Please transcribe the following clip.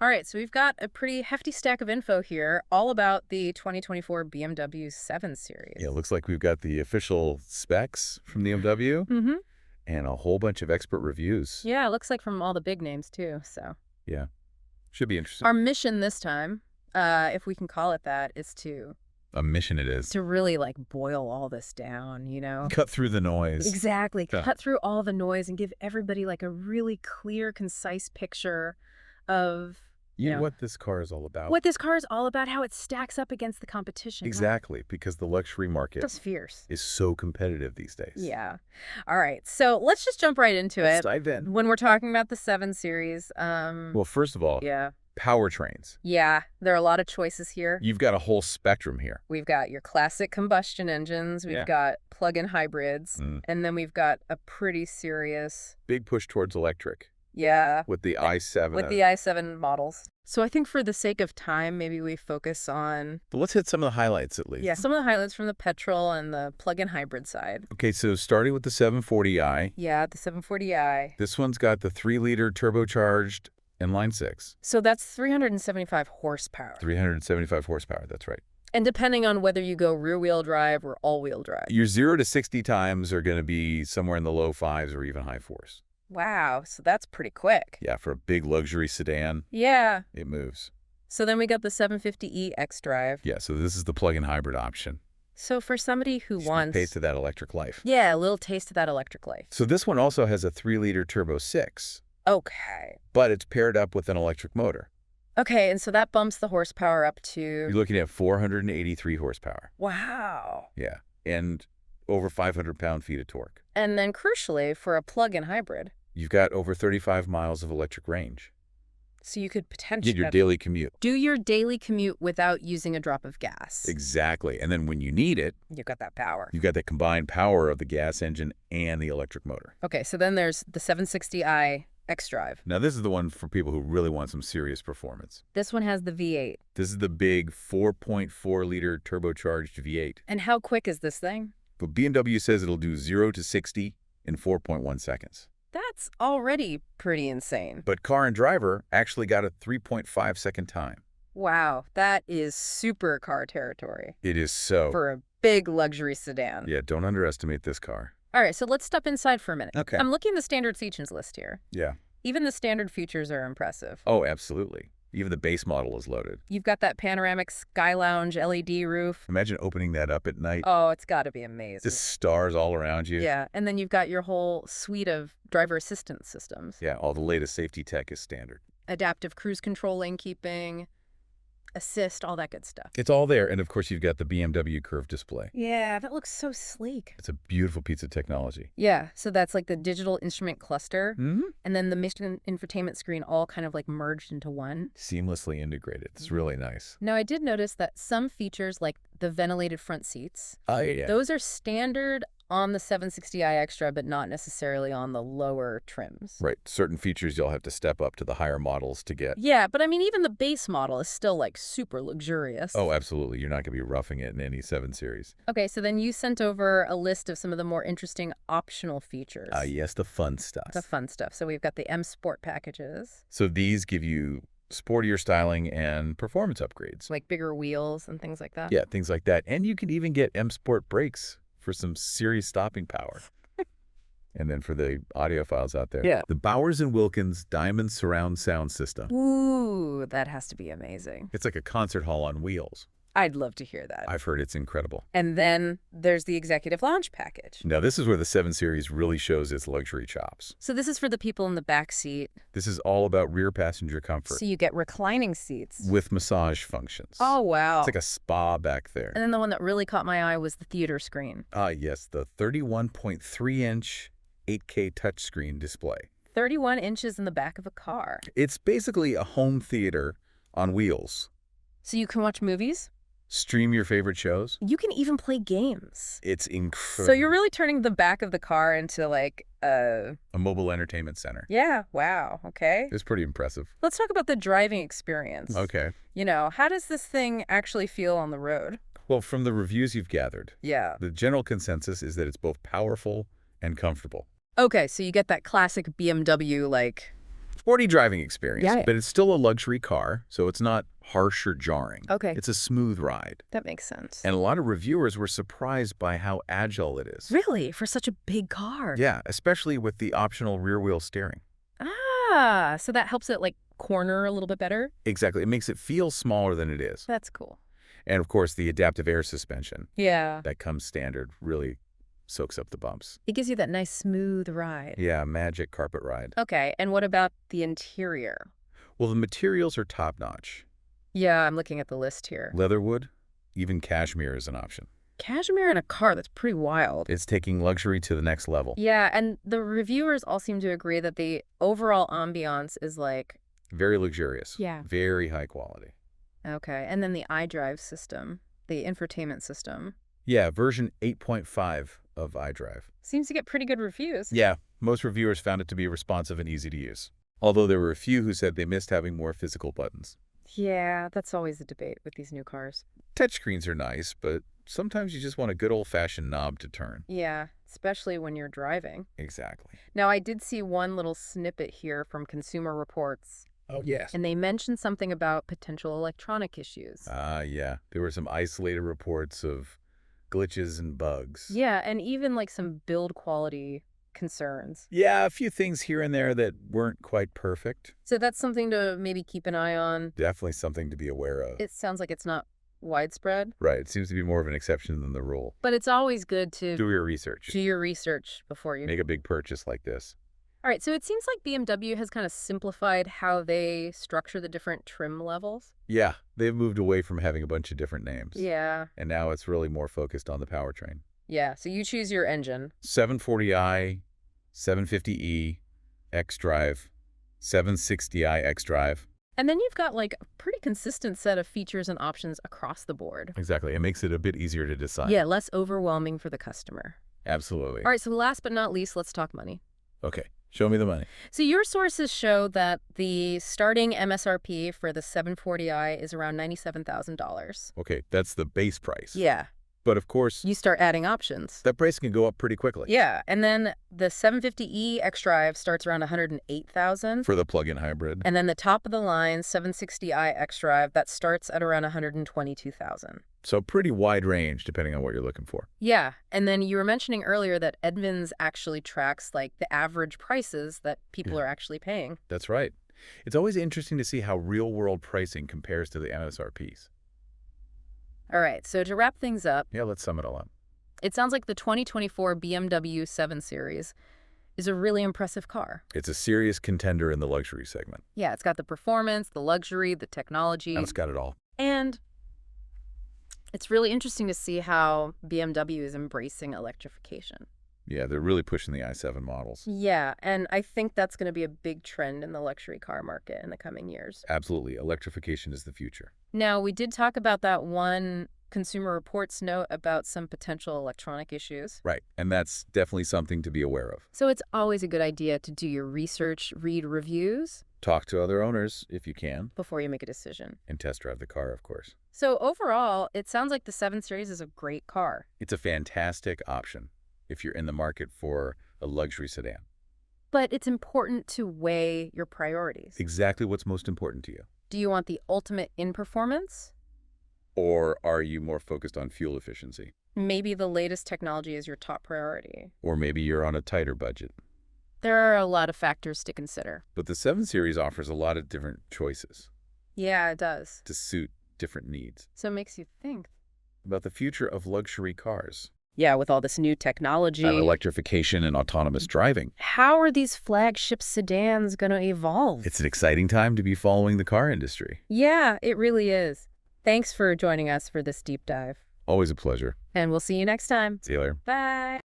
All right, so we've got a pretty hefty stack of info here, all about the 2024 BMW 7 Series. Yeah, it looks like we've got the official specs from the BMW Mm-hmm. and a whole bunch of expert reviews. Yeah, it looks like from all the big names, too, so. Yeah, should be interesting. Our mission this time, if we can call it that, is to mission it is. really, like, boil all this down, you know? Cut through the noise. Exactly. Yeah. Cut through all the noise and give everybody, like, a really clear, concise picture of You know what this car is all about. what this car is all about, how it stacks up against the competition. Exactly, because the luxury market Just fierce. is so competitive these days. Yeah. All right. So let's just jump right into Let's it. dive in. When we're talking about the 7 Series, Well, first of all, yeah. powertrains. Yeah, there are a lot of choices here. You've got a whole spectrum here. We've got your classic combustion engines, we've Yeah. got plug-in hybrids, Mm. and then we've got a pretty serious, Big push towards electric yeah, with the i7. with the i7 models. So I think for the sake of time, maybe we focus on, But let's hit some of the highlights at least. some of the highlights from the petrol and the plug-in hybrid side. Okay, so starting with the 740i, Yeah, the 740i. this one's got the 3-liter turbocharged inline-6, So that's 375 horsepower. 375 horsepower, that's right. And depending on whether you go rear-wheel drive or all-wheel drive. Your 0 to 60 times are going to be somewhere in the low 5s or even high 4s. Wow, so that's pretty quick. Yeah, for a big luxury sedan, Yeah. it moves. So then we got the 750e xDrive. Yeah, so this is the plug-in hybrid option. So for somebody who Just a wants... taste of that electric life. Yeah, a little taste of that electric life. So this one also has a 3-liter turbo 6, Okay. but it's paired up with an electric motor. Okay, and so that bumps the horsepower up to... You're looking at 483 horsepower. Wow. Yeah, and over 500 pound-feet of torque. And then crucially, for a plug-in hybrid, You've got over 35 miles of electric range. so you could You potentially... get your daily commute. do your daily commute without using a drop of gas. Exactly. And then when you need it, You've got that power. you've got the combined power of the gas engine and the electric motor. Okay, so then there's the 760i xDrive. Now, this is the one for people who really want some serious performance. This one has the V8. This is the big 4.4-liter turbocharged V8. And how quick is this thing? But BMW says it'll do 0 to 60 in 4.1 seconds. That's already pretty insane. But car and driver actually got a 3.5-second time. Wow, that is super car territory It is so. for a big luxury sedan. Yeah, don't underestimate this car. All right, so let's step inside for a minute. Okay. I'm looking at the standard features list here. Yeah. Even the standard features are impressive. Oh, absolutely. Even the base model is loaded. You've got that panoramic Sky Lounge LED roof. Imagine opening that up at night. Oh, it's got to be amazing. Just stars all around you. Yeah, and then you've got your whole suite of driver assistance systems. Yeah, all the latest safety tech is standard. Adaptive cruise control, lane keeping, assist, all that good stuff. It's all there. And of course, you've got the BMW curved display. Yeah, that looks so sleek. It's a beautiful piece of technology. Yeah, so that's like the digital instrument cluster, Mm-hmm. and then the mission infotainment screen all kind of like merged into one. Seamlessly integrated. It's really nice. Now, I did notice that some features like the ventilated front seats, Oh, yeah. those are standard on the 760i Extra, but not necessarily on the lower trims. Right. Certain features you'll have to step up to the higher models to get. Yeah, but I mean, even the base model is still like super luxurious. Oh, absolutely. You're not going to be roughing it in any 7 Series. Okay, so then you sent over a list of some of the more interesting optional features. Yes, the fun stuff. The fun stuff. So we've got the M Sport packages, So these give you sportier styling and performance upgrades. like bigger wheels and things like that. Yeah, things like that. And you can even get M Sport brakes for some serious stopping power. And then for the audiophiles out there, Yeah. the Bowers & Wilkins Diamond Surround Sound System. Ooh, that has to be amazing. It's like a concert hall on wheels. I'd love to hear that. I've heard it's incredible. And then there's the executive lounge package. Now, this is where the 7 Series really shows its luxury chops. So this is for the people in the back seat. This is all about rear passenger comfort So you get reclining seats. with massage functions. Oh, wow. It's like a spa back there. And then the one that really caught my eye was the theater screen. Yes, the 31.3-inch 8K touchscreen display. 31 inches in the back of a car. It's basically a home theater on wheels. So you can watch movies. Stream your favorite shows. You can even play games. It's incredible. So you're really turning the back of the car into like a mobile entertainment center. yeah, wow, okay. It's pretty impressive. Let's talk about the driving experience. Okay. You know, how does this thing actually feel on the road? Well, from the reviews you've gathered, Yeah. the general consensus is that it's both powerful and comfortable. Okay, so you get that classic BMW, like, sporty driving experience, Yeah. but it's still a luxury car, so it's not harsh or jarring. Okay. It's a smooth ride. That makes sense. And a lot of reviewers were surprised by how agile it is. Really? For such a big car? Yeah, especially with the optional rear-wheel steering. Ah, so that helps it, like, corner a little bit better? Exactly. It makes it feel smaller than it is. That's cool. And, of course, the adaptive air suspension Yeah. that comes standard really soaks up the bumps. It gives you that nice smooth ride. Yeah, magic carpet ride. Okay, and what about the interior? Well, the materials are top-notch. Yeah, I'm looking at the list here. Leatherwood, even cashmere is an option. Cashmere in a car, that's pretty wild. It's taking luxury to the next level. Yeah, and the reviewers all seem to agree that the overall ambiance is like... Very luxurious. Yeah. Very high quality. Okay, and then the iDrive system, the infotainment system, Yeah, version 8.5 of iDrive. seems to get pretty good reviews. Yeah, most reviewers found it to be responsive and easy to use. Although there were a few who said they missed having more physical buttons. Yeah, that's always a debate with these new cars. Touchscreens are nice, but sometimes you just want a good old-fashioned knob to turn. Yeah, especially when you're driving. Exactly. Now, I did see one little snippet here from Consumer Reports, Oh, yes. and they mentioned something about potential electronic issues. Yeah. There were some isolated reports of glitches and bugs. Yeah, and even like some build quality concerns. Yeah, a few things here and there that weren't quite perfect. So that's something to maybe keep an eye on. Definitely something to be aware of. It sounds like it's not widespread, Right. It seems to be more of an exception than the rule. but it's always good to Do your research. do your research before you... Make a big purchase like this. All right, so it seems like BMW has kind of simplified how they structure the different trim levels. Yeah, they've moved away from having a bunch of different names. Yeah. And now it's really more focused on the powertrain. Yeah, so you choose your engine. 740i, 750e, xDrive, 760i xDrive. And then you've got like a pretty consistent set of features and options across the board. Exactly. It makes it a bit easier to decide. Yeah, less overwhelming for the customer. Absolutely. All right, so last but not least, let's talk money. Okay. Show me the money. So your sources show that the starting MSRP for the 740i is around $97,000. Okay, that's the base price. Yeah. But of course, You start adding options. that price can go up pretty quickly. Yeah, and then the 750e xDrive starts around $108,000. For the plug-in hybrid. And then the top of the line 760i xDrive that starts at around $122,000. So pretty wide range depending on what you're looking for. Yeah, and then you were mentioning earlier that Edmunds actually tracks like the average prices that people are actually paying. That's right. It's always interesting to see how real-world pricing compares to the MSRPs. All right, so to wrap things up, Yeah, let's sum it all up. it sounds like the 2024 BMW 7 Series is a really impressive car. It's a serious contender in the luxury segment. Yeah, it's got the performance, the luxury, the technology, And it's got it all. and it's really interesting to see how BMW is embracing electrification. Yeah, they're really pushing the i7 models. Yeah, and I think that's going to be a big trend in the luxury car market in the coming years. Absolutely. Electrification is the future. Now, we did talk about that one Consumer Reports note about some potential electronic issues. Right. And that's definitely something to be aware of. So it's always a good idea to do your research, read reviews Talk to other owners if you can, before you make a decision. and test drive the car, of course. So overall, it sounds like the 7 Series is a great car. It's a fantastic option if you're in the market for a luxury sedan. But it's important to weigh your priorities. Exactly what's most important to you. Do you want the ultimate in performance? Or are you more focused on fuel efficiency? Maybe the latest technology is your top priority. Or maybe you're on a tighter budget. There are a lot of factors to consider. But the 7 Series offers a lot of different choices Yeah, it does. to suit different needs. So it makes you think. About the future of luxury cars. Yeah, with all this new technology. And electrification and autonomous driving. How are these flagship sedans going to evolve? It's an exciting time to be following the car industry. Yeah, it really is. Thanks for joining us for this deep dive. Always a pleasure. And we'll see you next time. See you later. Bye.